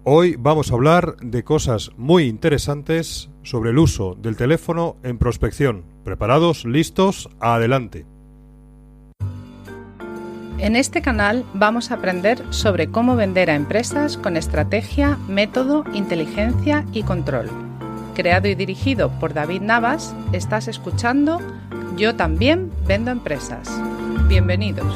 Hoy vamos a hablar de cosas muy interesantes sobre el uso del teléfono en prospección. ¿Preparados? ¿Listos? ¡Adelante! En este canal vamos a aprender sobre cómo vender a empresas con estrategia, método, inteligencia y control. Creado y dirigido por David Navas, estás escuchando Yo también vendo empresas. Bienvenidos.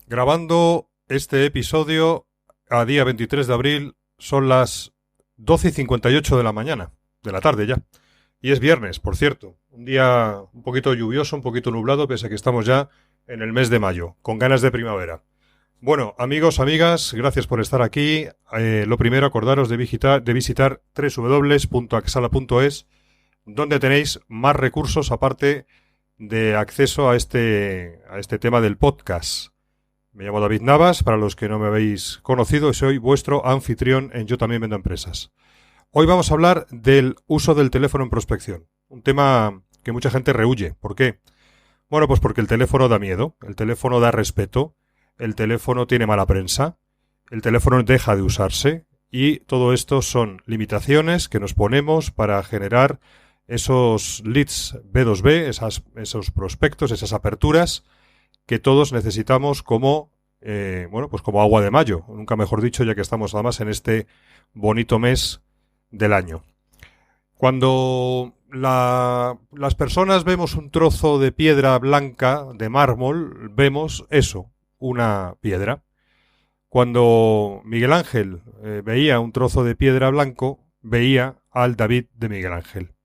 Grabando este episodio a día 23 de abril, son las 12:58 de la mañana, de la tarde ya. Y es viernes, por cierto. Un día un poquito lluvioso, un poquito nublado, pese a que estamos ya en el mes de mayo, con ganas de primavera. Bueno, amigos, amigas, gracias por estar aquí. Lo primero, acordaros de visitar www.axala.es, donde tenéis más recursos aparte de acceso a este tema del podcast. Me llamo David Navas, para los que no me habéis conocido, y soy vuestro anfitrión en Yo también vendo empresas. Hoy vamos a hablar del uso del teléfono en prospección, un tema que mucha gente rehúye. ¿Por qué? Bueno, pues porque el teléfono da miedo, el teléfono da respeto, el teléfono tiene mala prensa, el teléfono deja de usarse, y todo esto son limitaciones que nos ponemos para generar esos leads B2B, esos prospectos, esas aperturas que todos necesitamos como agua de mayo, nunca mejor dicho, ya que estamos además en este bonito mes del año. Cuando las personas vemos un trozo de piedra blanca, de mármol, vemos eso, una piedra. Cuando Miguel Ángel veía un trozo de piedra blanco, veía al David de Miguel Ángel.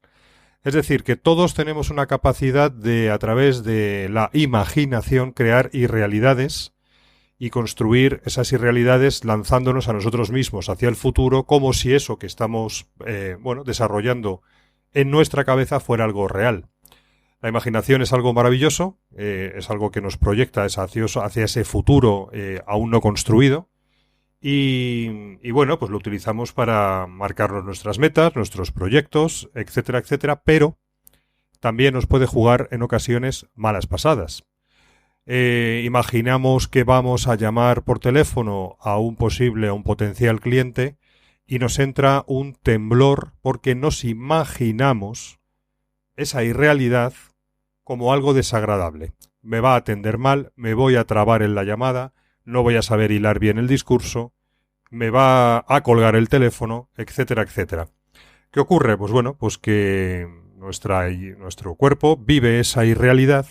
Es decir, que todos tenemos una capacidad de, a través de la imaginación, crear irrealidades y construir esas irrealidades lanzándonos a nosotros mismos hacia el futuro, como si eso que estamos desarrollando en nuestra cabeza fuera algo real. La imaginación es algo maravilloso, es algo que nos proyecta hacia ese futuro aún no construido. Y bueno, pues lo utilizamos para marcarnos nuestras metas, nuestros proyectos, etcétera, etcétera, pero también nos puede jugar en ocasiones malas pasadas. Imaginamos que vamos a llamar por teléfono a un potencial cliente y nos entra un temblor porque nos imaginamos esa irrealidad como algo desagradable. Me va a atender mal, me voy a trabar en la llamada, no voy a saber hilar bien el discurso, me va a colgar el teléfono, etcétera, etcétera. ¿Qué ocurre? Pues bueno, pues que nuestro cuerpo vive esa irrealidad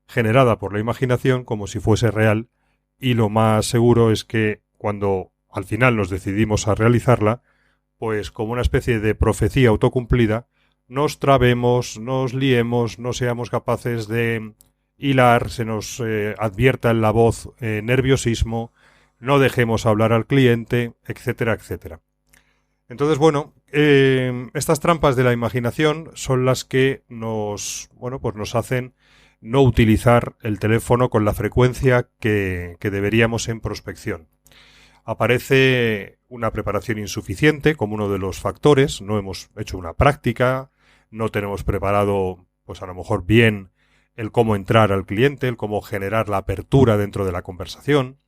generada por la imaginación como si fuese real, y lo más seguro es que cuando al final nos decidimos a realizarla, pues como una especie de profecía autocumplida, nos trabemos, nos liemos, no seamos capaces de hilar, se nos advierta en la voz nerviosismo, no dejemos hablar al cliente, etcétera, etcétera. Entonces, bueno, estas trampas de la imaginación son las que nos hacen no utilizar el teléfono con la frecuencia que deberíamos en prospección. Aparece una preparación insuficiente como uno de los factores, no hemos hecho una práctica, no tenemos preparado, pues a lo mejor bien, el cómo entrar al cliente, el cómo generar la apertura dentro de la conversación.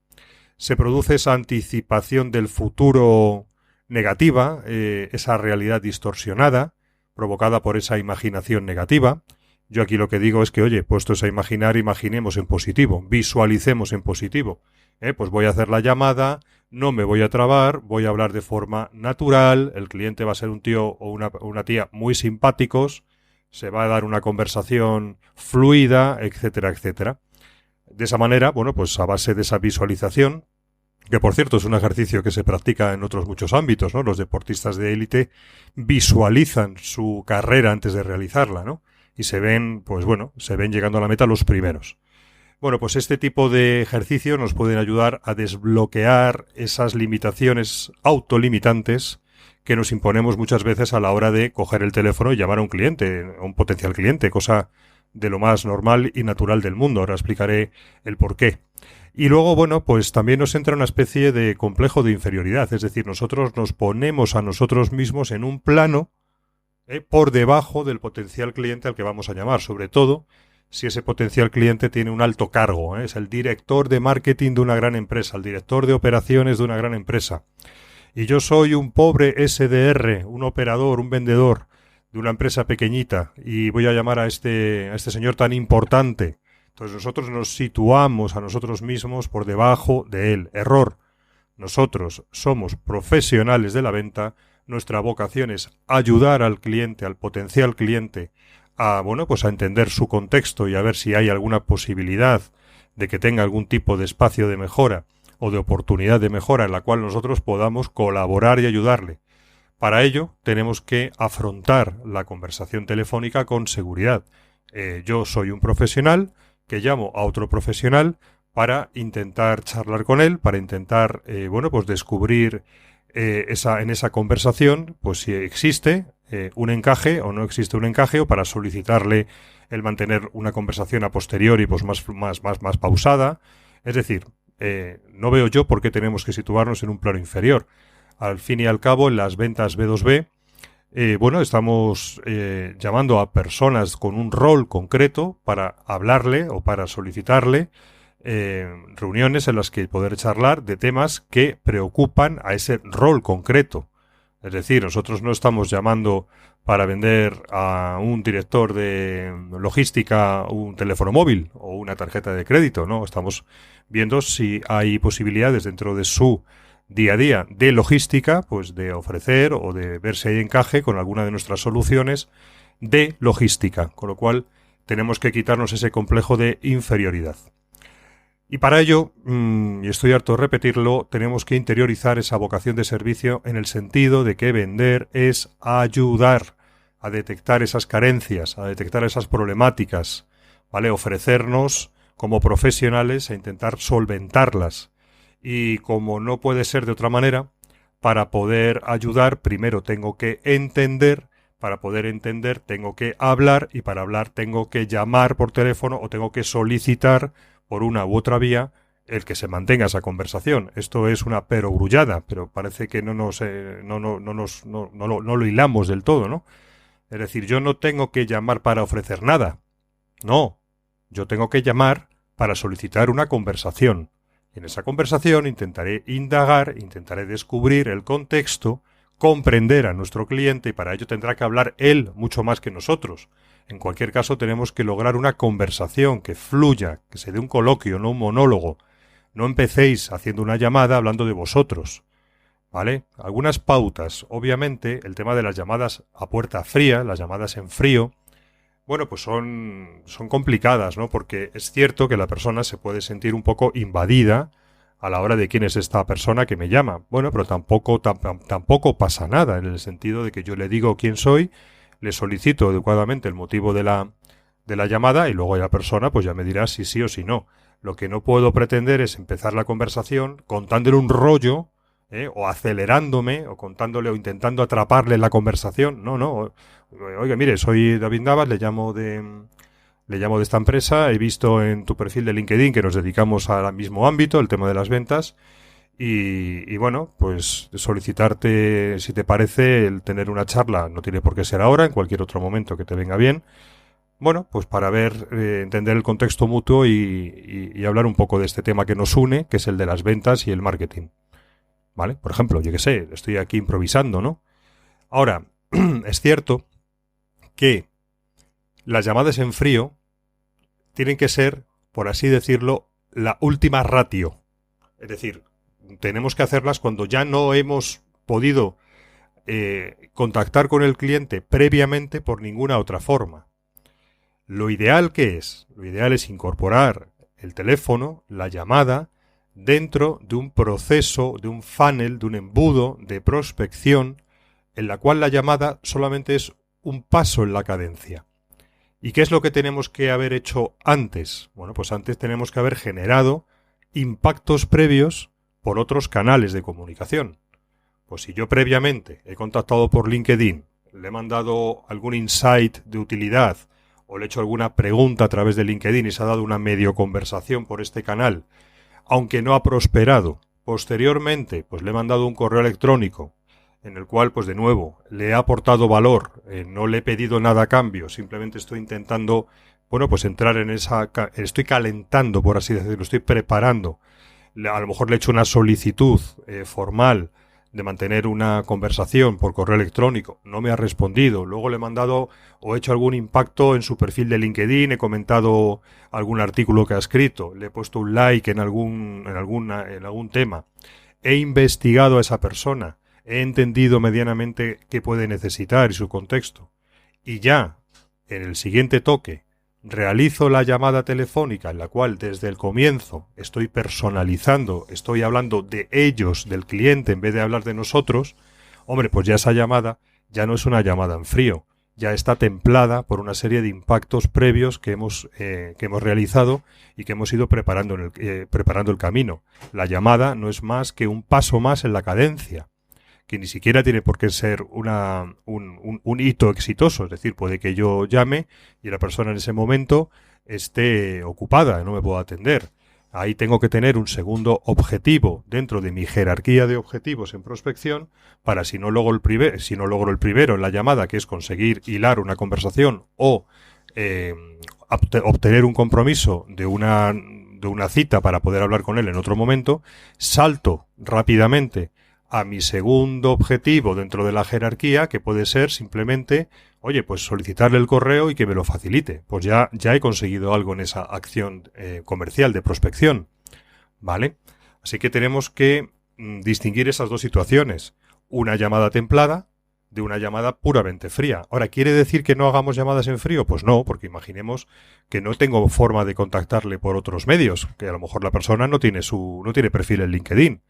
Se produce esa anticipación del futuro negativa, esa realidad distorsionada, provocada por esa imaginación negativa. Yo aquí lo que digo es que, oye, puestos a imaginar, imaginemos en positivo, visualicemos en positivo. Pues voy a hacer la llamada, no me voy a trabar, voy a hablar de forma natural, el cliente va a ser un tío o una tía muy simpáticos, se va a dar una conversación fluida, etcétera, etcétera. De esa manera, bueno, pues a base de esa visualización, que por cierto es un ejercicio que se practica en otros muchos ámbitos, ¿no? Los deportistas de élite visualizan su carrera antes de realizarla, ¿no? Y se ven llegando a la meta los primeros. Bueno, pues este tipo de ejercicios nos pueden ayudar a desbloquear esas limitaciones autolimitantes que nos imponemos muchas veces a la hora de coger el teléfono y llamar a un cliente, a un potencial cliente, cosa de lo más normal y natural del mundo. Ahora explicaré el por qué. Y luego, bueno, pues también nos entra una especie de complejo de inferioridad, es decir, nosotros nos ponemos a nosotros mismos en un plano por debajo del potencial cliente al que vamos a llamar, sobre todo si ese potencial cliente tiene un alto cargo, es el director de marketing de una gran empresa, el director de operaciones de una gran empresa. Y yo soy un pobre SDR, un operador, un vendedor de una empresa pequeñita y voy a llamar a este señor tan importante. Entonces nosotros nos situamos a nosotros mismos por debajo de él. Error. Nosotros somos profesionales de la venta. Nuestra vocación es ayudar al cliente, al potencial cliente, a entender su contexto y a ver si hay alguna posibilidad de que tenga algún tipo de espacio de mejora o de oportunidad de mejora en la cual nosotros podamos colaborar y ayudarle. Para ello tenemos que afrontar la conversación telefónica con seguridad. Yo soy un profesional que llamo a otro profesional para intentar charlar con él, para intentar descubrir en esa conversación pues si existe un encaje o no existe un encaje, o para solicitarle el mantener una conversación a posteriori pues más pausada. Es decir, no veo yo por qué tenemos que situarnos en un plano inferior. Al fin y al cabo, en las ventas B2B estamos llamando a personas con un rol concreto para hablarle o para solicitarle reuniones en las que poder charlar de temas que preocupan a ese rol concreto. Es decir, nosotros no estamos llamando para vender a un director de logística un teléfono móvil o una tarjeta de crédito, ¿no? Estamos viendo si hay posibilidades dentro de su día a día de logística, pues de ofrecer o de ver si hay encaje con alguna de nuestras soluciones de logística, con lo cual tenemos que quitarnos ese complejo de inferioridad. Y para ello, y estoy harto de repetirlo, tenemos que interiorizar esa vocación de servicio en el sentido de que vender es ayudar a detectar esas carencias, a detectar esas problemáticas, ¿vale? Ofrecernos como profesionales a intentar solventarlas. Y como no puede ser de otra manera, para poder ayudar primero tengo que entender, para poder entender tengo que hablar y para hablar tengo que llamar por teléfono o tengo que solicitar por una u otra vía el que se mantenga esa conversación. Esto es una perogrullada, pero parece que no lo hilamos del todo, ¿no? Es decir, yo no tengo que llamar para ofrecer nada. No, yo tengo que llamar para solicitar una conversación. En esa conversación intentaré indagar, intentaré descubrir el contexto, comprender a nuestro cliente y para ello tendrá que hablar él mucho más que nosotros. En cualquier caso tenemos que lograr una conversación que fluya, que se dé un coloquio, no un monólogo. No empecéis haciendo una llamada hablando de vosotros, ¿vale? Algunas pautas. Obviamente el tema de las llamadas a puerta fría, las llamadas en frío, pues son complicadas, ¿no? Porque es cierto que la persona se puede sentir un poco invadida a la hora de quién es esta persona que me llama. Bueno, pero tampoco pasa nada en el sentido de que yo le digo quién soy, le solicito adecuadamente el motivo de la llamada y luego la persona pues ya me dirá si sí o si no. Lo que no puedo pretender es empezar la conversación contándole un rollo, o acelerándome, o contándole o intentando atraparle en la conversación. No. Oiga, mire, soy David Navas, le llamo de esta empresa, he visto en tu perfil de LinkedIn que nos dedicamos al mismo ámbito, el tema de las ventas, y pues solicitarte, si te parece, el tener una charla, no tiene por qué ser ahora, en cualquier otro momento que te venga bien, pues para ver, entender el contexto mutuo y hablar un poco de este tema que nos une, que es el de las ventas y el marketing. ¿Vale? Por ejemplo, yo qué sé, estoy aquí improvisando, ¿no? Ahora, es cierto que las llamadas en frío tienen que ser, por así decirlo, la última ratio. Es decir, tenemos que hacerlas cuando ya no hemos podido contactar con el cliente previamente por ninguna otra forma. Lo ideal es incorporar el teléfono, la llamada, dentro de un proceso, de un funnel, de un embudo de prospección, en la cual la llamada solamente es un paso en la cadencia. ¿Y qué es lo que tenemos que haber hecho antes? Bueno, pues antes tenemos que haber generado impactos previos por otros canales de comunicación. Pues si yo previamente he contactado por LinkedIn, le he mandado algún insight de utilidad o le he hecho alguna pregunta a través de LinkedIn y se ha dado una medio conversación por este canal, aunque no ha prosperado, posteriormente pues le he mandado un correo electrónico en el cual, pues de nuevo, le he aportado valor, no le he pedido nada a cambio, simplemente estoy intentando, bueno, pues entrar en estoy calentando, por así decirlo, estoy preparando. A lo mejor le he hecho una solicitud formal de mantener una conversación por correo electrónico, no me ha respondido, luego le he mandado o he hecho algún impacto en su perfil de LinkedIn, he comentado algún artículo que ha escrito, le he puesto un like en algún tema, he investigado a esa persona, he entendido medianamente qué puede necesitar y su contexto, y ya en el siguiente toque realizo la llamada telefónica en la cual desde el comienzo estoy personalizando, estoy hablando de ellos, del cliente, en vez de hablar de nosotros, hombre, pues ya esa llamada ya no es una llamada en frío, ya está templada por una serie de impactos previos que hemos realizado y que hemos ido preparando el camino. La llamada no es más que un paso más en la cadencia, que ni siquiera tiene por qué ser un hito exitoso. Es decir, puede que yo llame y la persona en ese momento esté ocupada, no me pueda atender. Ahí tengo que tener un segundo objetivo dentro de mi jerarquía de objetivos en prospección para si no logro el primero en la llamada, que es conseguir hilar una conversación o obtener un compromiso de una cita para poder hablar con él en otro momento, salto rápidamente a mi segundo objetivo dentro de la jerarquía, que puede ser simplemente, oye, pues solicitarle el correo y que me lo facilite. Pues ya he conseguido algo en esa acción comercial de prospección, ¿vale? Así que tenemos que distinguir esas dos situaciones. Una llamada templada de una llamada puramente fría. Ahora, ¿quiere decir que no hagamos llamadas en frío? Pues no, porque imaginemos que no tengo forma de contactarle por otros medios, que a lo mejor la persona no tiene perfil en LinkedIn.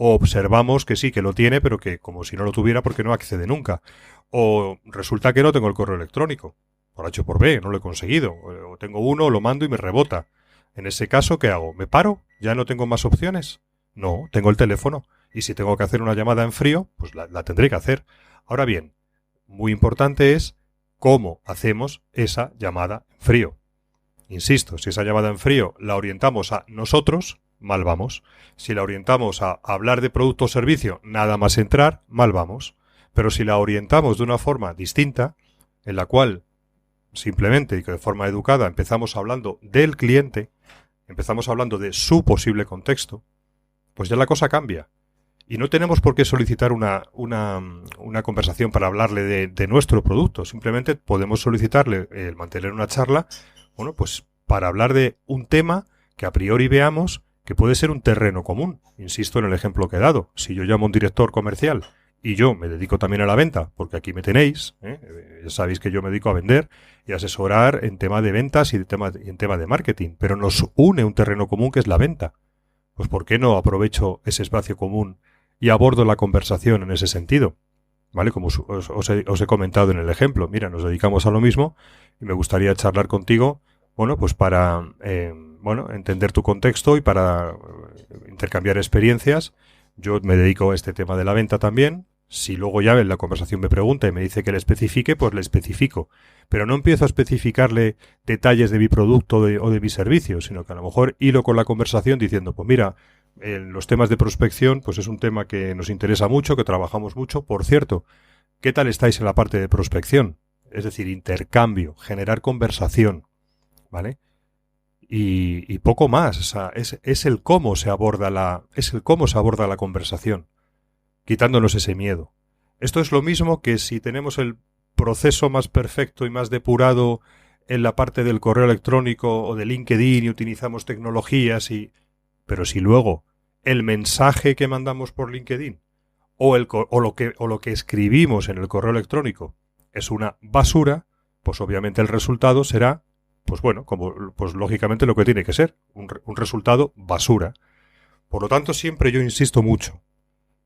O observamos que sí, que lo tiene, pero que como si no lo tuviera porque no accede nunca. O resulta que no tengo el correo electrónico. Por H o por B, no lo he conseguido. O tengo uno, lo mando y me rebota. En ese caso, ¿qué hago? ¿Me paro? ¿Ya no tengo más opciones? No, tengo el teléfono. Y si tengo que hacer una llamada en frío, pues la tendré que hacer. Ahora bien, muy importante es cómo hacemos esa llamada en frío. Insisto, si esa llamada en frío la orientamos a nosotros, mal vamos. Si la orientamos a hablar de producto o servicio, nada más entrar, mal vamos. Pero si la orientamos de una forma distinta, en la cual simplemente y que de forma educada empezamos hablando del cliente, empezamos hablando de su posible contexto, pues ya la cosa cambia. Y no tenemos por qué solicitar una conversación para hablarle de nuestro producto. Simplemente podemos solicitarle el mantener una charla, bueno, pues para hablar de un tema que a priori veamos que puede ser un terreno común. Insisto en el ejemplo que he dado. Si yo llamo a un director comercial y yo me dedico también a la venta, porque aquí me tenéis, ya sabéis que yo me dedico a vender y a asesorar en tema de ventas y en tema de marketing, pero nos une un terreno común que es la venta. Pues ¿por qué no aprovecho ese espacio común y abordo la conversación en ese sentido? ¿Vale? Como os he comentado en el ejemplo. Mira, nos dedicamos a lo mismo y me gustaría charlar contigo, bueno, pues para entender tu contexto y para intercambiar experiencias. Yo me dedico a este tema de la venta también. Si luego ya en la conversación me pregunta y me dice que le especifique, pues le especifico. Pero no empiezo a especificarle detalles de mi producto o de mi servicio, sino que a lo mejor hilo con la conversación diciendo, pues mira, los temas de prospección, pues es un tema que nos interesa mucho, que trabajamos mucho. Por cierto, ¿qué tal estáis en la parte de prospección? Es decir, intercambio, generar conversación, ¿vale? Y poco más. O sea, es el cómo se aborda la conversación, quitándonos ese miedo. Esto es lo mismo que si tenemos el proceso más perfecto y más depurado en la parte del correo electrónico o de LinkedIn y utilizamos tecnologías pero si luego el mensaje que mandamos por LinkedIn o lo que escribimos en el correo electrónico es una basura, pues obviamente el resultado será, pues bueno, pues lógicamente lo que tiene que ser, un resultado basura. Por lo tanto, siempre yo insisto mucho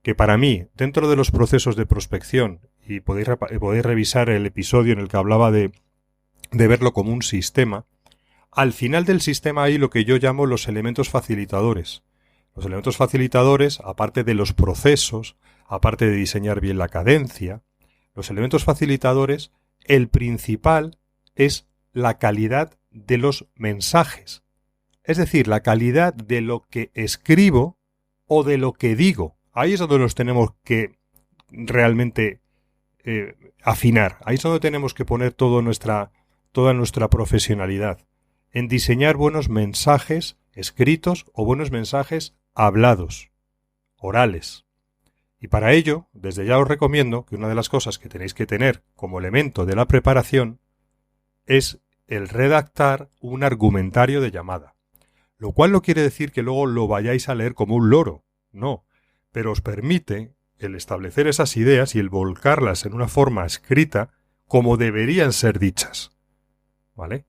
que para mí, dentro de los procesos de prospección, y podéis revisar el episodio en el que hablaba de verlo como un sistema, al final del sistema hay lo que yo llamo los elementos facilitadores. Los elementos facilitadores, aparte de los procesos, aparte de diseñar bien la cadencia, los elementos facilitadores, el principal es la calidad de los mensajes. Es decir, la calidad de lo que escribo o de lo que digo. Ahí es donde nos tenemos que realmente afinar. Ahí es donde tenemos que poner toda nuestra profesionalidad. En diseñar buenos mensajes escritos o buenos mensajes hablados, orales. Y para ello, desde ya os recomiendo que una de las cosas que tenéis que tener como elemento de la preparación es el redactar un argumentario de llamada. Lo cual no quiere decir que luego lo vayáis a leer como un loro, no, pero os permite el establecer esas ideas y el volcarlas en una forma escrita como deberían ser dichas. ¿Vale?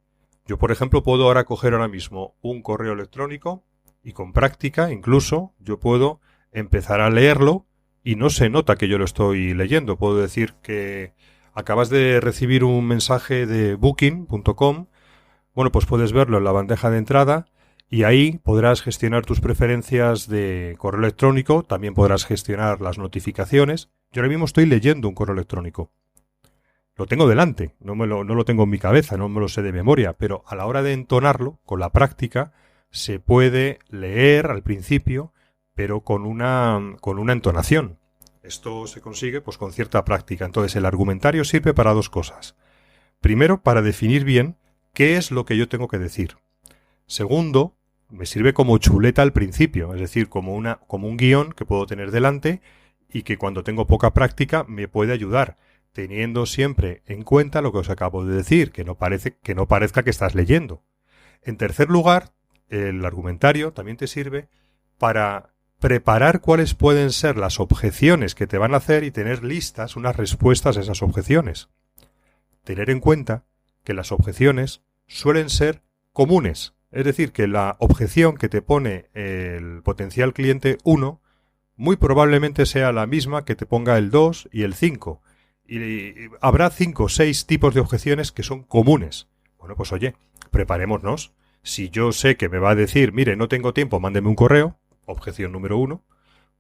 Yo, por ejemplo, puedo ahora coger ahora mismo un correo electrónico y con práctica, incluso, yo puedo empezar a leerlo y no se nota que yo lo estoy leyendo. Puedo decir que acabas de recibir un mensaje de booking.com. Bueno, pues puedes verlo en la bandeja de entrada y ahí podrás gestionar tus preferencias de correo electrónico. También podrás gestionar las notificaciones. Yo ahora mismo estoy leyendo un correo electrónico. Lo tengo delante, no lo tengo en mi cabeza, no me lo sé de memoria, pero a la hora de entonarlo, con la práctica, se puede leer al principio, pero con una entonación. Esto se consigue pues con cierta práctica. Entonces el argumentario sirve para dos cosas. Primero, para definir bien qué es lo que yo tengo que decir. Segundo, me sirve como chuleta al principio, es decir, como un guión que puedo tener delante y que cuando tengo poca práctica me puede ayudar, teniendo siempre en cuenta lo que os acabo de decir, que no parezca que estás leyendo. En tercer lugar, el argumentario también te sirve para preparar cuáles pueden ser las objeciones que te van a hacer y tener listas unas respuestas a esas objeciones. Tener en cuenta que las objeciones suelen ser comunes, es decir, que la objeción que te pone el potencial cliente 1 muy probablemente sea la misma que te ponga el 2 y el 5. Y habrá 5 o 6 tipos de objeciones que son comunes. Bueno, pues oye, preparémonos. Si yo sé que me va a decir, mire, no tengo tiempo, mándeme un correo, objeción número 1,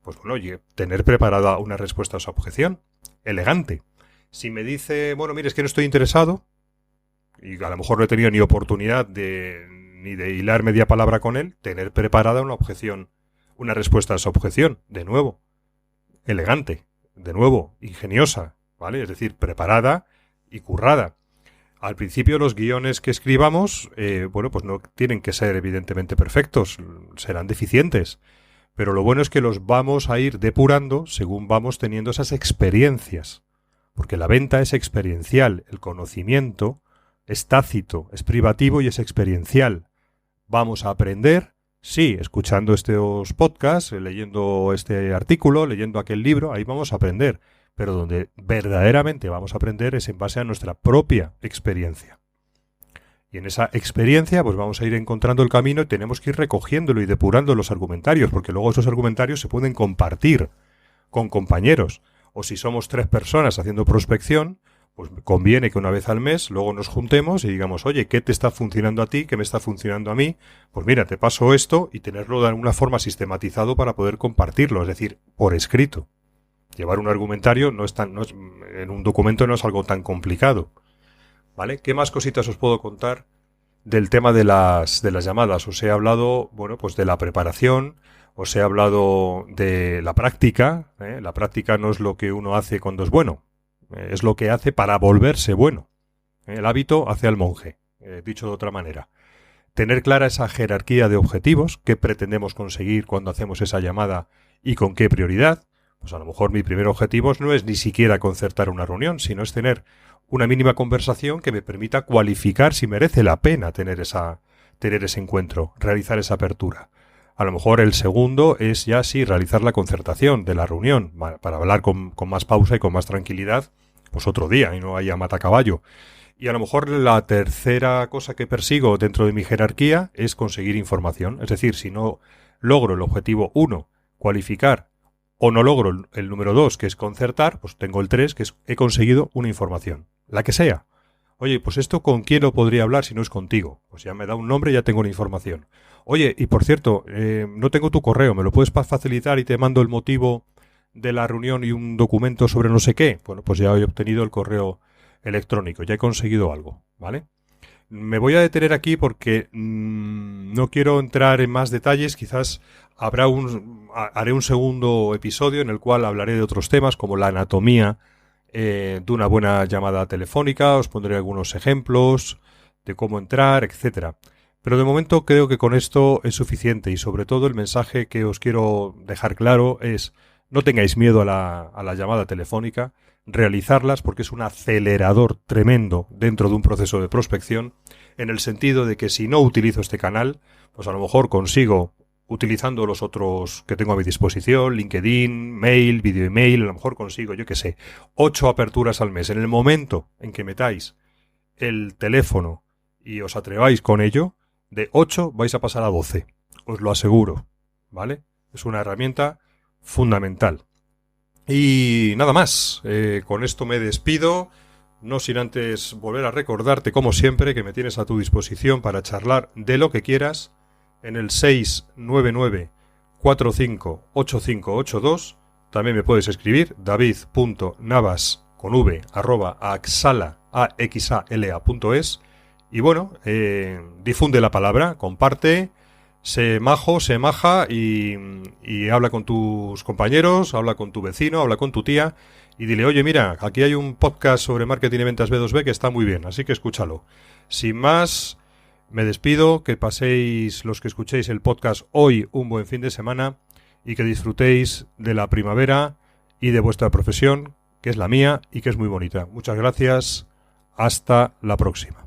pues bueno, oye, tener preparada una respuesta a esa objeción, elegante. Si me dice, bueno, mire, es que no estoy interesado, y a lo mejor no he tenido ni oportunidad ni de hilar media palabra con él, tener preparada una objeción, una respuesta a esa objeción, de nuevo, elegante, de nuevo, ingeniosa, ¿vale? Es decir, preparada y currada. Al principio los guiones que escribamos, bueno, pues no tienen que ser evidentemente perfectos, serán deficientes, pero lo bueno es que los vamos a ir depurando según vamos teniendo esas experiencias, porque la venta es experiencial, el conocimiento es tácito, es privativo y es experiencial. Vamos a aprender, sí, escuchando estos podcasts, leyendo este artículo, leyendo aquel libro, ahí vamos a aprender. Pero donde verdaderamente vamos a aprender es en base a nuestra propia experiencia. Y en esa experiencia pues vamos a ir encontrando el camino y tenemos que ir recogiéndolo y depurando los argumentarios, porque luego esos argumentarios se pueden compartir con compañeros. O si somos 3 personas haciendo prospección, pues conviene que una vez al mes luego nos juntemos y digamos, oye, ¿qué te está funcionando a ti? ¿Qué me está funcionando a mí? Pues mira, te paso esto y tenerlo de alguna forma sistematizado para poder compartirlo, es decir, por escrito. Llevar un argumentario en un documento no es algo tan complicado, ¿vale? ¿Qué más cositas os puedo contar del tema de las llamadas? Os he hablado, bueno, pues de la preparación, os he hablado de la práctica, ¿eh? La práctica no es lo que uno hace cuando es bueno, es lo que hace para volverse bueno. El hábito hace al monje, dicho de otra manera. Tener clara esa jerarquía de objetivos, qué pretendemos conseguir cuando hacemos esa llamada y con qué prioridad. Pues a lo mejor mi primer objetivo no es ni siquiera concertar una reunión, sino es tener una mínima conversación que me permita cualificar si merece la pena tener ese encuentro, realizar esa apertura. A lo mejor el segundo es ya sí realizar la concertación de la reunión, para hablar con más pausa y con más tranquilidad, pues otro día y no haya matacaballo. Y a lo mejor la tercera cosa que persigo dentro de mi jerarquía es conseguir información. Es decir, si no logro el objetivo 1, cualificar, o no logro el número 2, que es concertar, pues tengo el 3, que es he conseguido una información, la que sea. Oye, pues esto ¿con quién lo podría hablar si no es contigo? Pues ya me da un nombre y ya tengo la información. Oye, y por cierto, no tengo tu correo, ¿me lo puedes facilitar y te mando el motivo de la reunión y un documento sobre no sé qué? Bueno, pues ya he obtenido el correo electrónico, ya he conseguido algo, ¿vale? Me voy a detener aquí porque no quiero entrar en más detalles. Quizás haré un segundo episodio en el cual hablaré de otros temas como la anatomía de una buena llamada telefónica. Os pondré algunos ejemplos de cómo entrar, etcétera. Pero de momento creo que con esto es suficiente, y sobre todo el mensaje que os quiero dejar claro es: no tengáis miedo a la llamada telefónica, realizarlas, porque es un acelerador tremendo dentro de un proceso de prospección, en el sentido de que si no utilizo este canal, pues a lo mejor consigo, utilizando los otros que tengo a mi disposición, LinkedIn, mail, video email, a lo mejor consigo, yo qué sé, 8 aperturas al mes. En el momento en que metáis el teléfono y os atreváis con ello, de 8 vais a pasar a 12, os lo aseguro, ¿vale? Es una herramienta fundamental. Y nada más, con esto me despido, no sin antes volver a recordarte, como siempre, que me tienes a tu disposición para charlar de lo que quieras en el 699-458582. También me puedes escribir david.navas@axala.es. Y bueno, difunde la palabra, comparte, sé majo, sé maja y habla con tus compañeros, habla con tu vecino, habla con tu tía y dile: oye, mira, aquí hay un podcast sobre marketing y ventas B2B que está muy bien, así que escúchalo. Sin más, me despido, que paséis, los que escuchéis el podcast hoy, un buen fin de semana y que disfrutéis de la primavera y de vuestra profesión, que es la mía y que es muy bonita. Muchas gracias, hasta la próxima.